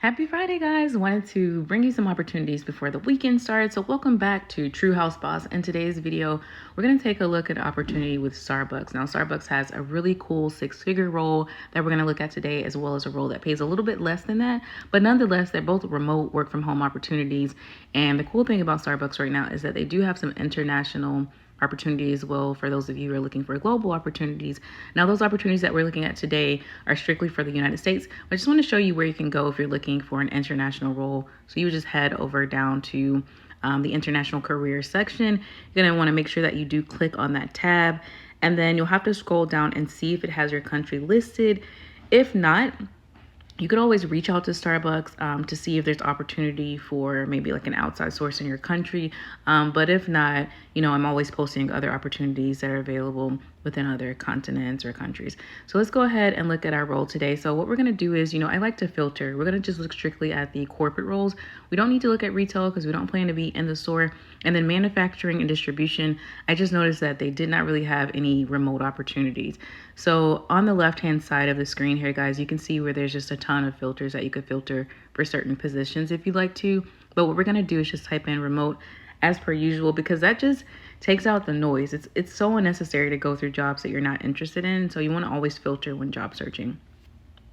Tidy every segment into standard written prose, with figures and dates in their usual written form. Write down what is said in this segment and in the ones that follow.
Happy Friday, guys. Wanted to bring you some opportunities before the weekend starts. So welcome back to True House Boss. In today's video, we're going to take a look at opportunity with Starbucks. Now, Starbucks has a really cool six-figure role that we're going to look at today, as well as a role that pays a little bit less than that. But nonetheless, they're both remote work from home opportunities. And the cool thing about Starbucks right now is that they do have some international opportunity as well for those of you who are looking for global opportunities. Now, those opportunities that we're looking at today are strictly for the United States. I just want to show you where you can go if you're looking for an international role. So you would just head over down to the international career section. You're going to want to make sure that you do click on that tab, and then you'll have to scroll down and see if it has your country listed. If not, you could always reach out to Starbucks to see if there's opportunity for maybe like an outside source in your country. But if not, I'm always posting other opportunities that are available within other continents or countries. So let's go ahead and look at our role today. So what we're going to do is, I like to filter. We're going to just look strictly at the corporate roles. We don't need to look at retail because we don't plan to be in the store. And then manufacturing and distribution, I just noticed that they did not really have any remote opportunities. So on the left-hand side of the screen here, guys, you can see where there's just a ton of filters that you could filter for certain positions if you'd like to. But what we're going to do is just type in remote as per usual, because that just takes out the noise. It's so unnecessary to go through jobs that you're not interested in. So you want to always filter when job searching.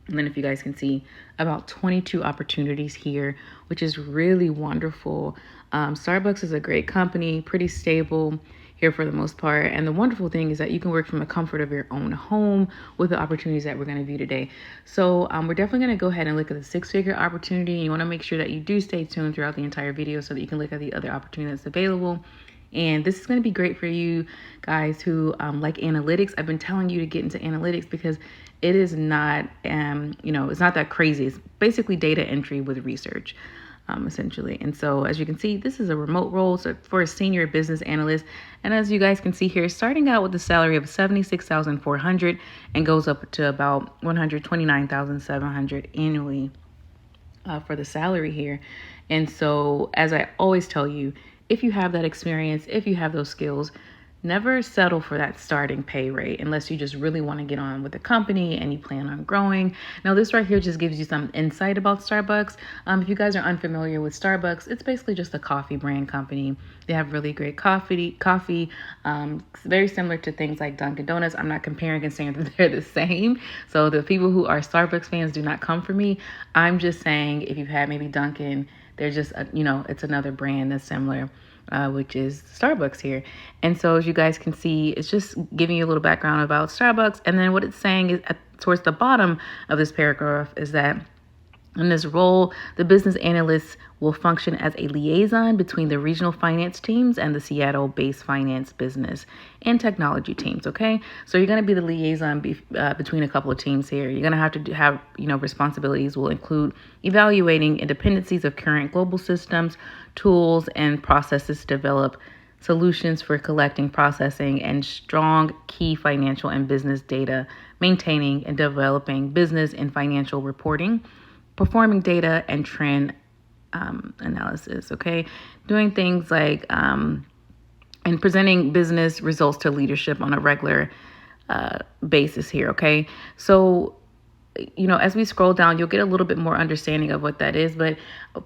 And then if you guys can see, about 22 opportunities here, which is really wonderful. Starbucks is a great company, pretty stable here for the most part. And the wonderful thing is that you can work from the comfort of your own home with the opportunities that we're going to view today. So we're definitely going to go ahead and look at the six-figure opportunity. You want to make sure that you do stay tuned throughout the entire video so that you can look at the other opportunity that's available. And this is going to be great for you guys who like analytics. I've been telling you to get into analytics because it is not, it's not that crazy. It's basically data entry with research, essentially. And so as you can see, this is a remote role for a senior business analyst. And as you guys can see here, starting out with a salary of $76,400 and goes up to about $129,700 annually for the salary here. And so as I always tell you, if you have that experience, if you have those skills, never settle for that starting pay rate unless you just really want to get on with the company and you plan on growing. Now, this right here just gives you some insight about Starbucks. If you guys are unfamiliar with Starbucks, it's basically just a coffee brand company. They have really great coffee. It's very similar to things like Dunkin' Donuts. I'm not comparing and saying that they're the same. So the people who are Starbucks fans do not come for me. I'm just saying if you've had maybe Dunkin', they're just, it's another brand that's similar. Which is Starbucks here. And so as you guys can see, it's just giving you a little background about Starbucks. And then what it's saying is towards the bottom of this paragraph is that in this role, the business analysts will function as a liaison between the regional finance teams and the Seattle-based finance, business, and technology teams, okay? So you're going to be the liaison between a couple of teams here. You're going to have to have, responsibilities will include evaluating independencies of current global systems, tools, and processes to develop solutions for collecting, processing, and strong key financial and business data, maintaining and developing business and financial reporting, performing data and trend analysis, okay? Doing things like, and presenting business results to leadership on a regular basis here, okay? So, as we scroll down, you'll get a little bit more understanding of what that is. But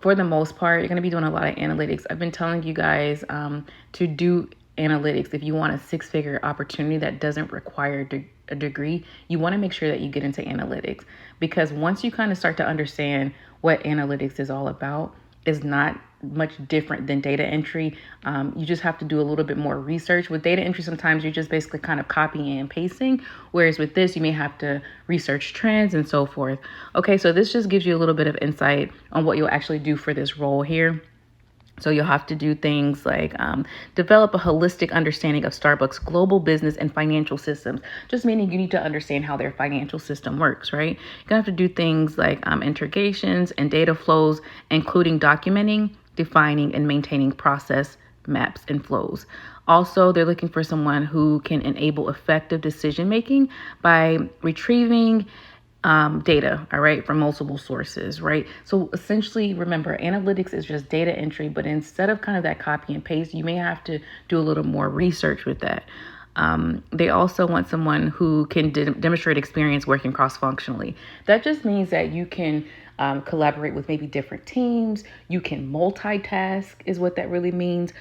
for the most part, you're going to be doing a lot of analytics. I've been telling you guys to do analytics if you want a six-figure opportunity that doesn't require a degree. You want to make sure that you get into analytics, because once you kind of start to understand what analytics is all about, is not much different than data entry. You just have to do a little bit more research. With data entry, sometimes you're just basically kind of copying and pasting, whereas with this, you may have to research trends and so forth. Okay, so this just gives you a little bit of insight on what you'll actually do for this role here. So you'll have to do things like develop a holistic understanding of Starbucks' global business and financial systems, just meaning you need to understand how their financial system works, right? You're going to have to do things like integrations and data flows, including documenting, defining, and maintaining process maps and flows. Also, they're looking for someone who can enable effective decision-making by retrieving data, all right, from multiple sources, right? So essentially, remember, analytics is just data entry, but instead of kind of that copy and paste, you may have to do a little more research with that. They also want someone who can demonstrate experience working cross-functionally. That just means that you can collaborate with maybe different teams. You can multitask is what that really means.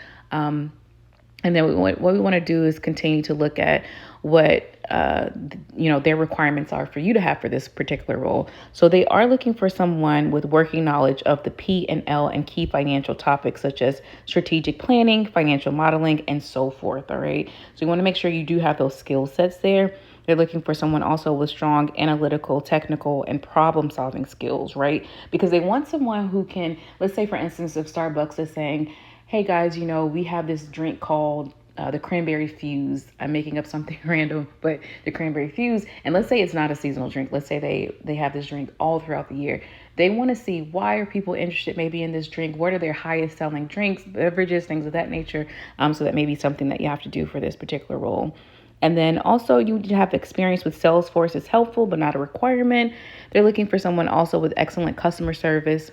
And then what we want to do is continue to look at what their requirements are for you to have for this particular role. So they are looking for someone with working knowledge of the P&L and key financial topics such as strategic planning, financial modeling, and so forth. All right. So you want to make sure you do have those skill sets there. They're looking for someone also with strong analytical, technical, and problem-solving skills, right? Because they want someone who can, let's say, for instance, if Starbucks is saying, hey guys, we have this drink called the cranberry fuse. I'm making up something random, but the cranberry fuse. And let's say it's not a seasonal drink. Let's say they have this drink all throughout the year. They want to see why are people interested maybe in this drink? What are their highest selling drinks, beverages, things of that nature. So that may be something that you have to do for this particular role. And then also you need to have experience with Salesforce is helpful, but not a requirement. They're looking for someone also with excellent customer service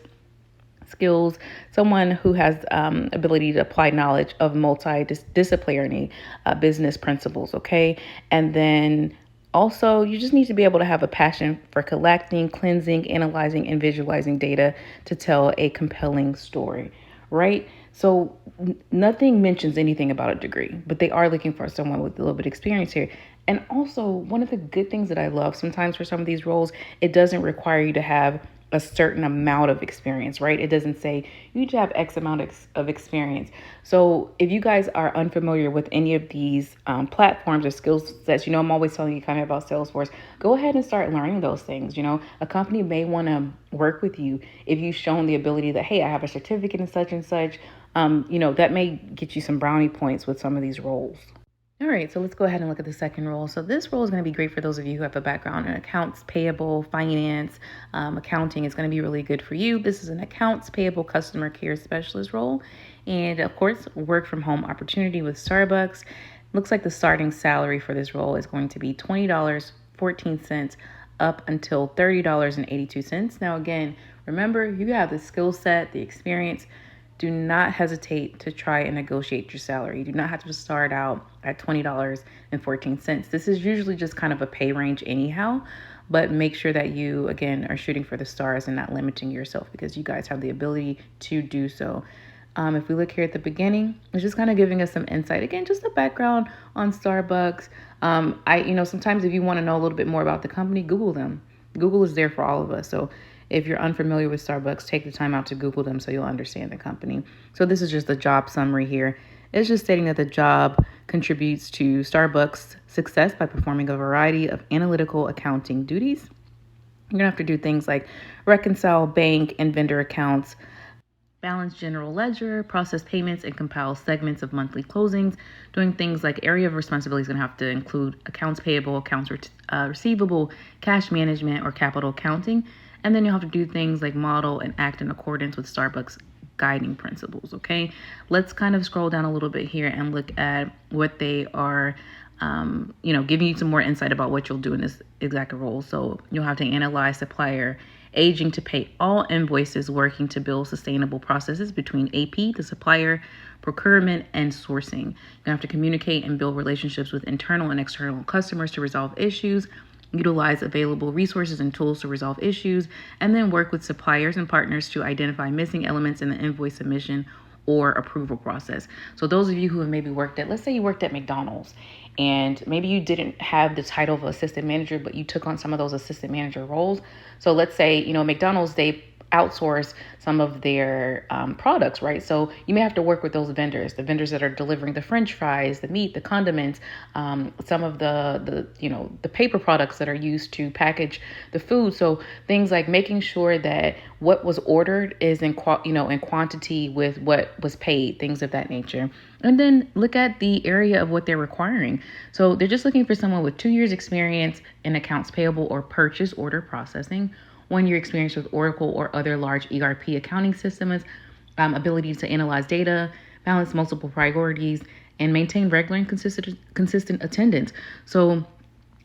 skills, someone who has ability to apply knowledge of multidisciplinary business principles, okay? And then also, you just need to be able to have a passion for collecting, cleansing, analyzing, and visualizing data to tell a compelling story, right? So nothing mentions anything about a degree, but they are looking for someone with a little bit of experience here. And also, one of the good things that I love sometimes for some of these roles, it doesn't require you to have a certain amount of experience, right? It doesn't say you need to have X amount of experience. So if you guys are unfamiliar with any of these platforms or skill sets, I'm always telling you kind of about Salesforce, go ahead and start learning those things. A company may want to work with you if you've shown the ability that, hey, I have a certificate in such and such. That may get you some brownie points with some of these roles. All right, so let's go ahead and look at the second role. So this role is going to be great for those of you who have a background in accounts payable, finance, accounting. It's going to be really good for you. This is an accounts payable customer care specialist role. And of course, work from home opportunity with Starbucks. Looks like the starting salary for this role is going to be $20.14 up until $30.82. Now, again, remember, you have the skill set, the experience. Do not hesitate to try and negotiate your salary. You do not have to start out at $20.14. This is usually just kind of a pay range anyhow, but make sure that you, again, are shooting for the stars and not limiting yourself because you guys have the ability to do so. If we look here at the beginning, it's just kind of giving us some insight. Again, just a background on Starbucks. Sometimes if you want to know a little bit more about the company, Google them. Google is there for all of us. So if you're unfamiliar with Starbucks, take the time out to Google them so you'll understand the company. So this is just the job summary here. It's just stating that the job contributes to Starbucks' success by performing a variety of analytical accounting duties. You're going to have to do things like reconcile bank and vendor accounts, balance general ledger, process payments, and compile segments of monthly closings. Doing things like area of responsibility is going to have to include accounts payable, accounts receivable, cash management, or capital accounting. And then you'll have to do things like model and act in accordance with Starbucks guiding principles, okay? Let's kind of scroll down a little bit here and look at what they are, giving you some more insight about what you'll do in this exact role. So you'll have to analyze supplier aging to pay all invoices, working to build sustainable processes between AP, the supplier, procurement, and sourcing. You're going to have to communicate and build relationships with internal and external customers to resolve issues, utilize available resources and tools to resolve issues, and then work with suppliers and partners to identify missing elements in the invoice submission or approval process. So those of you who have maybe let's say you worked at McDonald's and maybe you didn't have the title of assistant manager, but you took on some of those assistant manager roles. So let's say, McDonald's, they outsource some of their products, right? So you may have to work with those vendors, the vendors that are delivering the French fries, the meat, the condiments, some of the paper products that are used to package the food. So things like making sure that what was ordered is in quantity with what was paid, things of that nature. And then look at the area of what they're requiring. So they're just looking for someone with 2 years experience in accounts payable or purchase order processing, 1 year experience with Oracle or other large ERP accounting systems, ability to analyze data, balance multiple priorities, and maintain regular and consistent attendance. So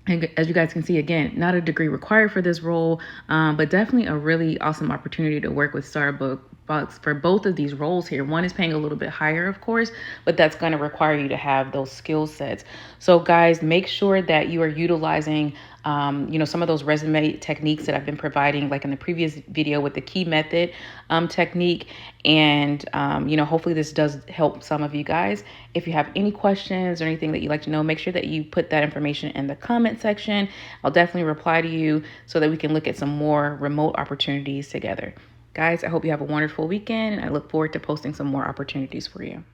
And as you guys can see, again, not a degree required for this role, but definitely a really awesome opportunity to work with Starbucks for both of these roles here. One is paying a little bit higher, of course, but that's going to require you to have those skill sets. So guys, make sure that you are utilizing some of those resume techniques that I've been providing, like in the previous video with the key method technique. And, hopefully this does help some of you guys. If you have any questions or anything that you'd like to know, make sure that you put that information in the comment section. I'll definitely reply to you so that we can look at some more remote opportunities together. Guys, I hope you have a wonderful weekend, and I look forward to posting some more opportunities for you.